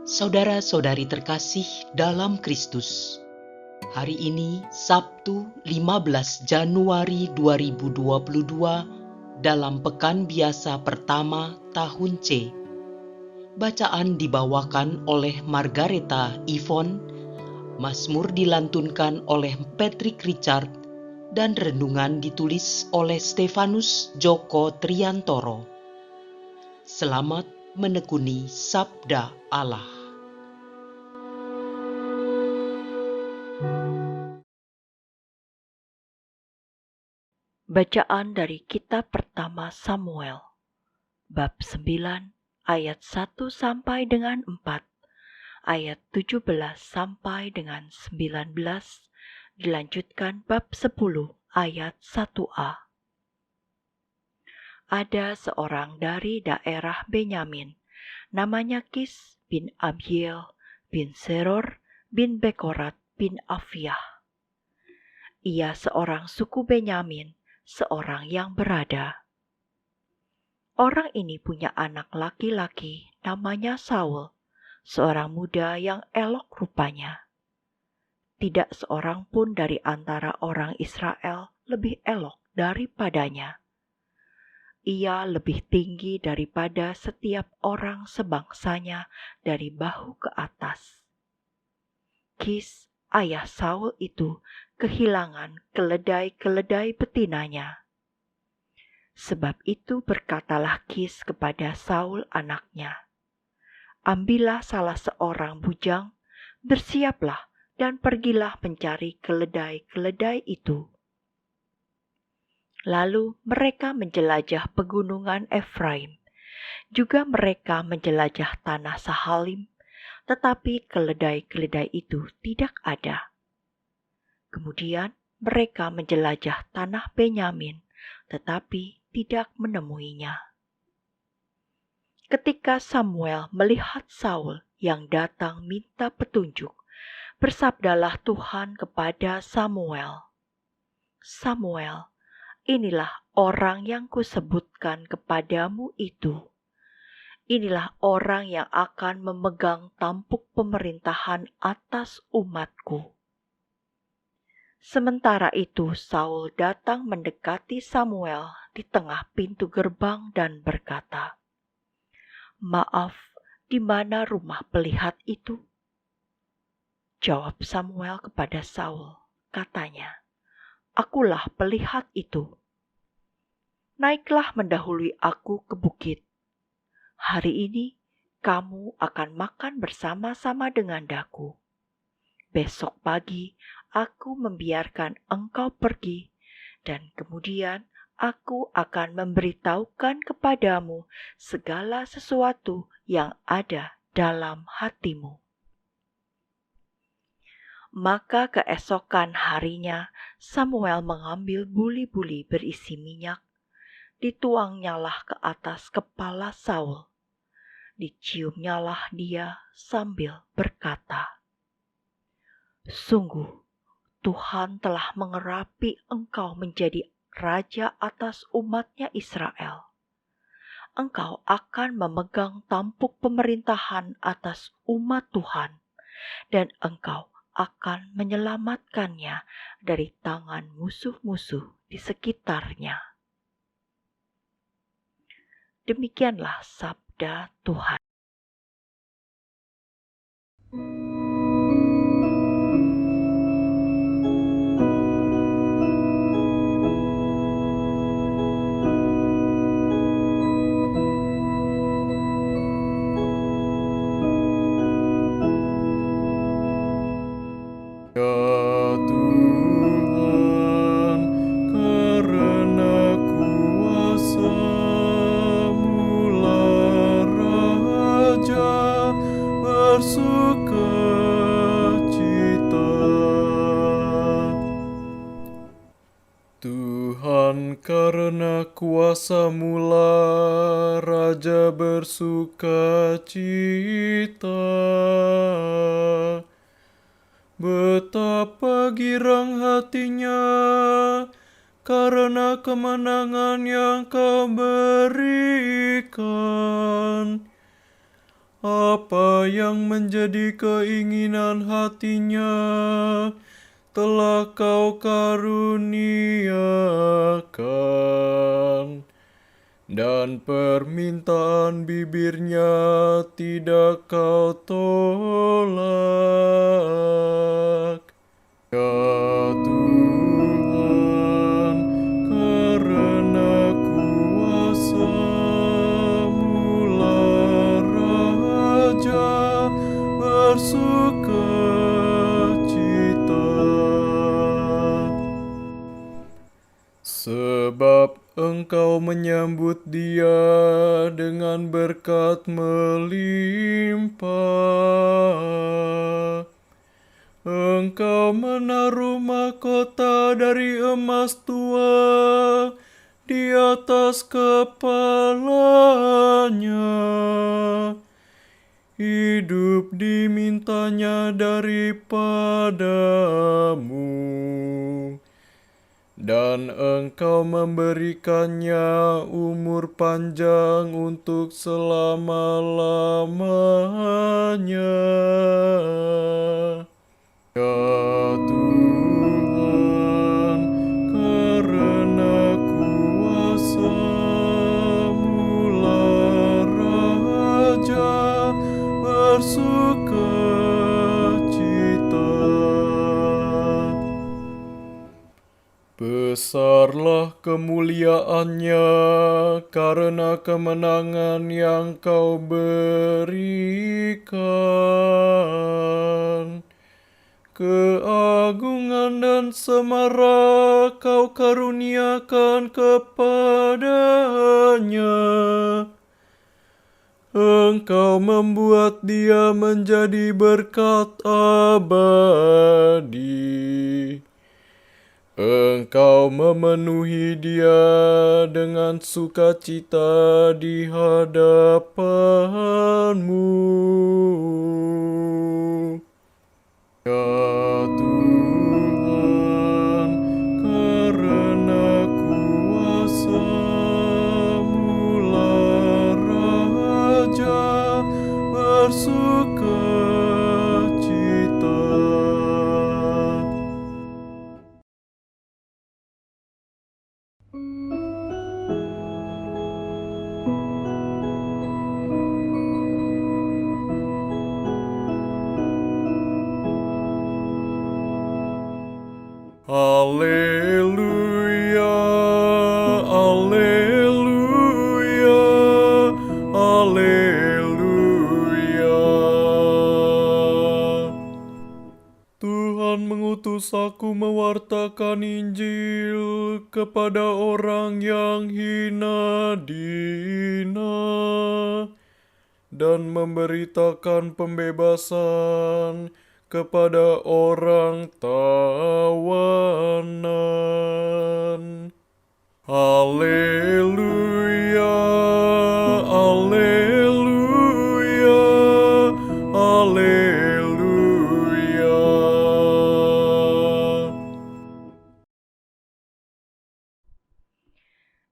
Saudara-saudari terkasih dalam Kristus, hari ini Sabtu 15 Januari 2022 dalam Pekan Biasa Pertama Tahun C. Bacaan dibawakan oleh Margareta Yvonne, Mazmur dilantunkan oleh Patrick Richard, dan renungan ditulis oleh Stefanus Joko Triantoro. Selamat menekuni Sabda Allah. Bacaan dari Kitab Pertama Samuel, bab 9, ayat 1 sampai dengan 4, ayat 17 sampai dengan 19, dilanjutkan bab 10, ayat 1a. Ada seorang dari daerah Benyamin, namanya Kis bin Abiel bin Seror bin Bekorat bin Afiah. Ia seorang suku Benyamin, seorang yang berada. Orang ini punya anak laki-laki namanya Saul, seorang muda yang elok rupanya. Tidak seorang pun dari antara orang Israel lebih elok daripadanya. Ia lebih tinggi daripada setiap orang sebangsanya dari bahu ke atas. Kis, ayah Saul itu, kehilangan keledai-keledai betinanya. Sebab itu berkatalah Kis kepada Saul anaknya, "Ambillah salah seorang bujang, bersiaplah dan pergilah mencari keledai-keledai itu." Lalu mereka menjelajah pegunungan Efraim, juga mereka menjelajah tanah Sahalim, tetapi keledai-keledai itu tidak ada. Kemudian mereka menjelajah tanah Benyamin, tetapi tidak menemuinya. Ketika Samuel melihat Saul yang datang minta petunjuk, bersabdalah Tuhan kepada Samuel, "Samuel, inilah orang yang kusebutkan kepadamu itu. Inilah orang yang akan memegang tampuk pemerintahan atas umatku." Sementara itu Saul datang mendekati Samuel di tengah pintu gerbang dan berkata, "Maaf, di mana rumah pelihat itu?" Jawab Samuel kepada Saul, katanya, "Akulah pelihat itu. Naiklah mendahului aku ke bukit. Hari ini kamu akan makan bersama-sama dengan daku. Besok pagi aku membiarkan engkau pergi, dan kemudian aku akan memberitahukan kepadamu segala sesuatu yang ada dalam hatimu." Maka keesokan harinya Samuel mengambil buli-buli berisi minyak, dituangnyalah ke atas kepala Saul. Diciumnyalah dia sambil berkata, "Sungguh, Tuhan telah mengerapi engkau menjadi raja atas umatnya Israel. Engkau akan memegang tampuk pemerintahan atas umat Tuhan, dan engkau akan menyelamatkannya dari tangan musuh-musuh di sekitarnya." Demikianlah sabda Tuhan. Ya Tuhan, karena kuasa-Mu lah Raja bersukacita. Tuhan, karena kuasa-Mu lah Raja bersukacita. Betapa girang hatinya karena kemenangan yang Kau berikan. Apa yang menjadi keinginan hatinya telah kau karuniakan, dan permintaan bibirnya tidak kau tolak. Ya Tuhan, karena kuasa-Mu lah Raja bersukacita. Sebab Engkau menyambut dia dengan berkat melimpah. Engkau menaruh mahkota dari emas tua di atas kepalanya. Hidup dimintanya daripadamu, dan Engkau memberikannya umur panjang untuk selama-lamanya. Ya Tuhan, karena kuasa-Mu lah Raja bersukacita. Besarlah kemuliaannya karena kemenangan yang kau berikan. Keagungan dan semara kau karuniakan kepadanya. Engkau membuat dia menjadi berkat abadi. Engkau memenuhi dia dengan sukacita di hadapan-Mu. Ya Tuhan, karena kuasa-Mu lah Raja bersukacita. Haleluya, haleluya, haleluya. Tuhan mengutus aku mewartakan Injil kepada orang yang hina dina dan memberitakan pembebasan kepada orang tawanan. Haleluya, haleluya, haleluya.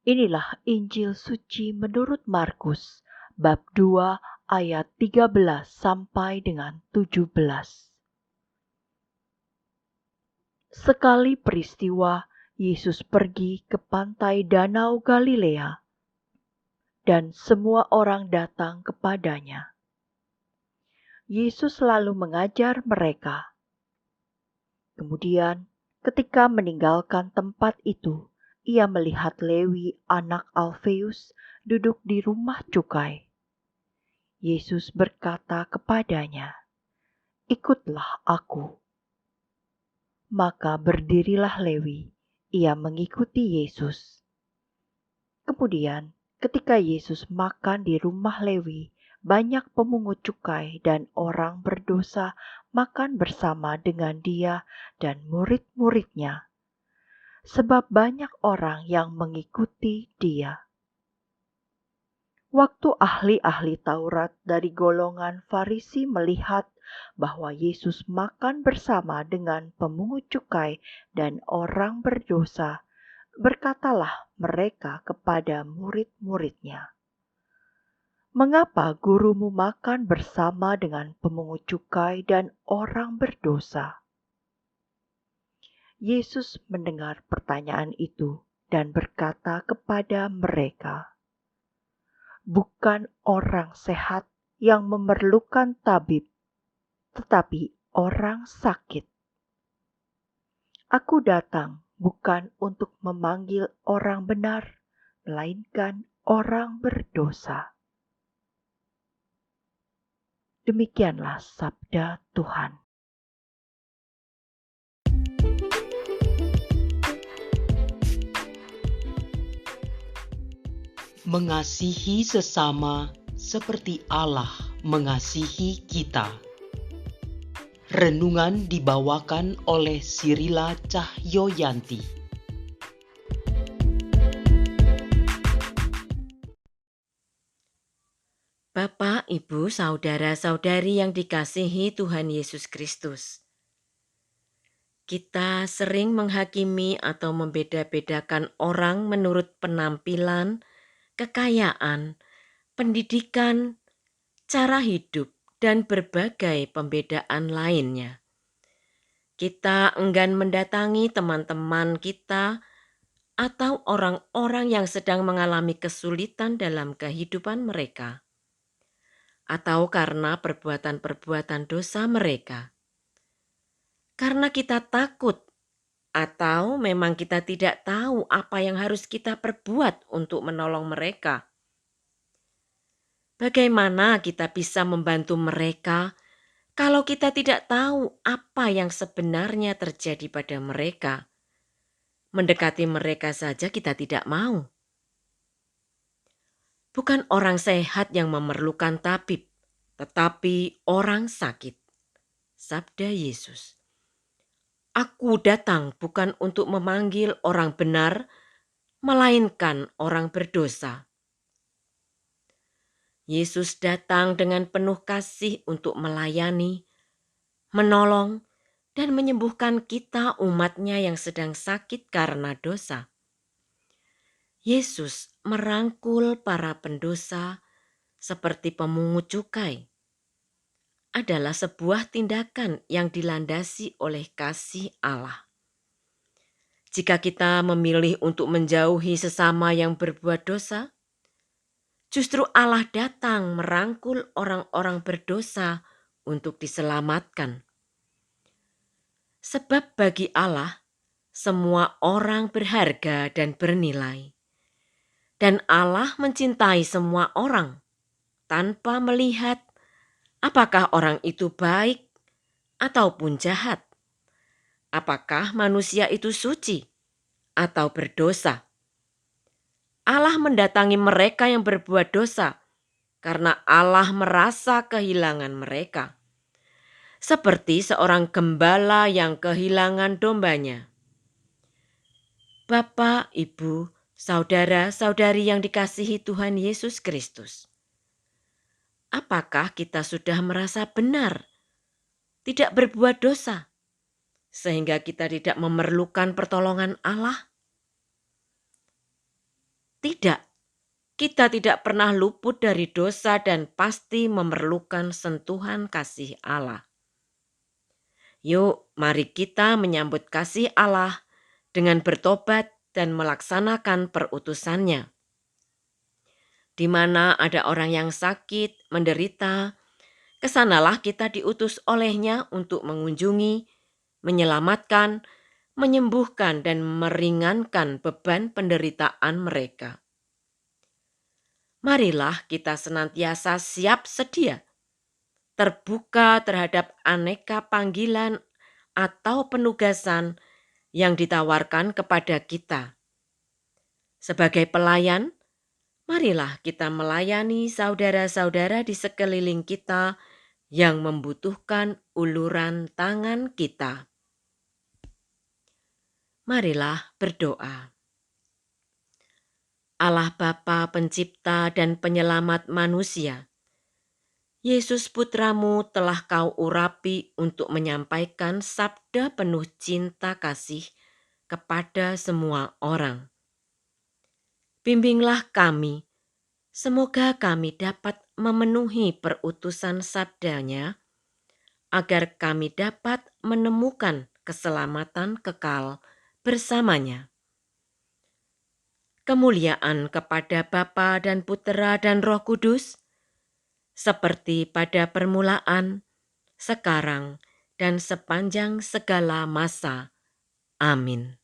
Inilah Injil suci menurut Markus, bab 2 ayat 13 sampai dengan 17. Sekali peristiwa, Yesus pergi ke pantai Danau Galilea, dan semua orang datang kepadanya. Yesus selalu mengajar mereka. Kemudian, ketika meninggalkan tempat itu, ia melihat Lewi anak Alfeus duduk di rumah cukai. Yesus berkata kepadanya, "Ikutlah aku." Maka berdirilah Lewi, ia mengikuti Yesus. Kemudian, ketika Yesus makan di rumah Lewi, banyak pemungut cukai dan orang berdosa makan bersama dengan dia dan murid-muridnya, sebab banyak orang yang mengikuti dia. Waktu ahli-ahli Taurat dari golongan Farisi melihat bahwa Yesus makan bersama dengan pemungut cukai dan orang berdosa, berkatalah mereka kepada murid-muridnya, Mengapa gurumu makan bersama dengan pemungut cukai dan orang berdosa?" Yesus mendengar pertanyaan itu dan berkata kepada mereka, "Bukan orang sehat yang memerlukan tabib, tetapi orang sakit. Aku datang bukan untuk memanggil orang benar, melainkan orang berdosa." Demikianlah sabda Tuhan. Mengasihi sesama seperti Allah mengasihi kita. Renungan dibawakan oleh Sirila Cahyoyanti. Bapak, Ibu, saudara-saudari yang dikasihi Tuhan Yesus Kristus. Kita sering menghakimi atau membeda-bedakan orang menurut penampilan, kekayaan, pendidikan, cara hidup, dan berbagai pembedaan lainnya. Kita enggan mendatangi teman-teman kita atau orang-orang yang sedang mengalami kesulitan dalam kehidupan mereka, atau karena perbuatan-perbuatan dosa mereka. Karena kita takut atau memang kita tidak tahu apa yang harus kita perbuat untuk menolong mereka. Bagaimana kita bisa membantu mereka kalau kita tidak tahu apa yang sebenarnya terjadi pada mereka? Mendekati mereka saja kita tidak mau. Bukan orang sehat yang memerlukan tabib, tetapi orang sakit. Sabda Yesus. Aku datang bukan untuk memanggil orang benar, melainkan orang berdosa. Yesus datang dengan penuh kasih untuk melayani, menolong, dan menyembuhkan kita umatnya yang sedang sakit karena dosa. Yesus merangkul para pendosa seperti pemungut cukai. Adalah sebuah tindakan yang dilandasi oleh kasih Allah. Jika kita memilih untuk menjauhi sesama yang berbuat dosa, justru Allah datang merangkul orang-orang berdosa untuk diselamatkan. Sebab bagi Allah, semua orang berharga dan bernilai. Dan Allah mencintai semua orang tanpa melihat apakah orang itu baik ataupun jahat. Apakah manusia itu suci atau berdosa? Allah mendatangi mereka yang berbuat dosa karena Allah merasa kehilangan mereka. Seperti seorang gembala yang kehilangan dombanya. Bapak, Ibu, saudara-saudari yang dikasihi Tuhan Yesus Kristus. Apakah kita sudah merasa benar, tidak berbuat dosa, sehingga kita tidak memerlukan pertolongan Allah? Tidak, kita tidak pernah luput dari dosa dan pasti memerlukan sentuhan kasih Allah. Yuk, mari kita menyambut kasih Allah dengan bertobat dan melaksanakan perutusannya. Di mana ada orang yang sakit, menderita, kesanalah kita diutus olehnya untuk mengunjungi, menyelamatkan, menyembuhkan dan meringankan beban penderitaan mereka. Marilah kita senantiasa siap sedia, terbuka terhadap aneka panggilan atau penugasan yang ditawarkan kepada kita. Sebagai pelayan, marilah kita melayani saudara-saudara di sekeliling kita yang membutuhkan uluran tangan kita. Marilah berdoa. Allah Bapa Pencipta dan Penyelamat manusia, Yesus Putramu telah Kau urapi untuk menyampaikan sabda penuh cinta kasih kepada semua orang. Bimbinglah kami Semoga kami dapat memenuhi perutusan sabdanya, agar kami dapat menemukan keselamatan kekal bersamanya. Kemuliaan kepada Bapa dan Putera dan Roh Kudus, seperti pada permulaan, sekarang, dan sepanjang segala masa. Amin.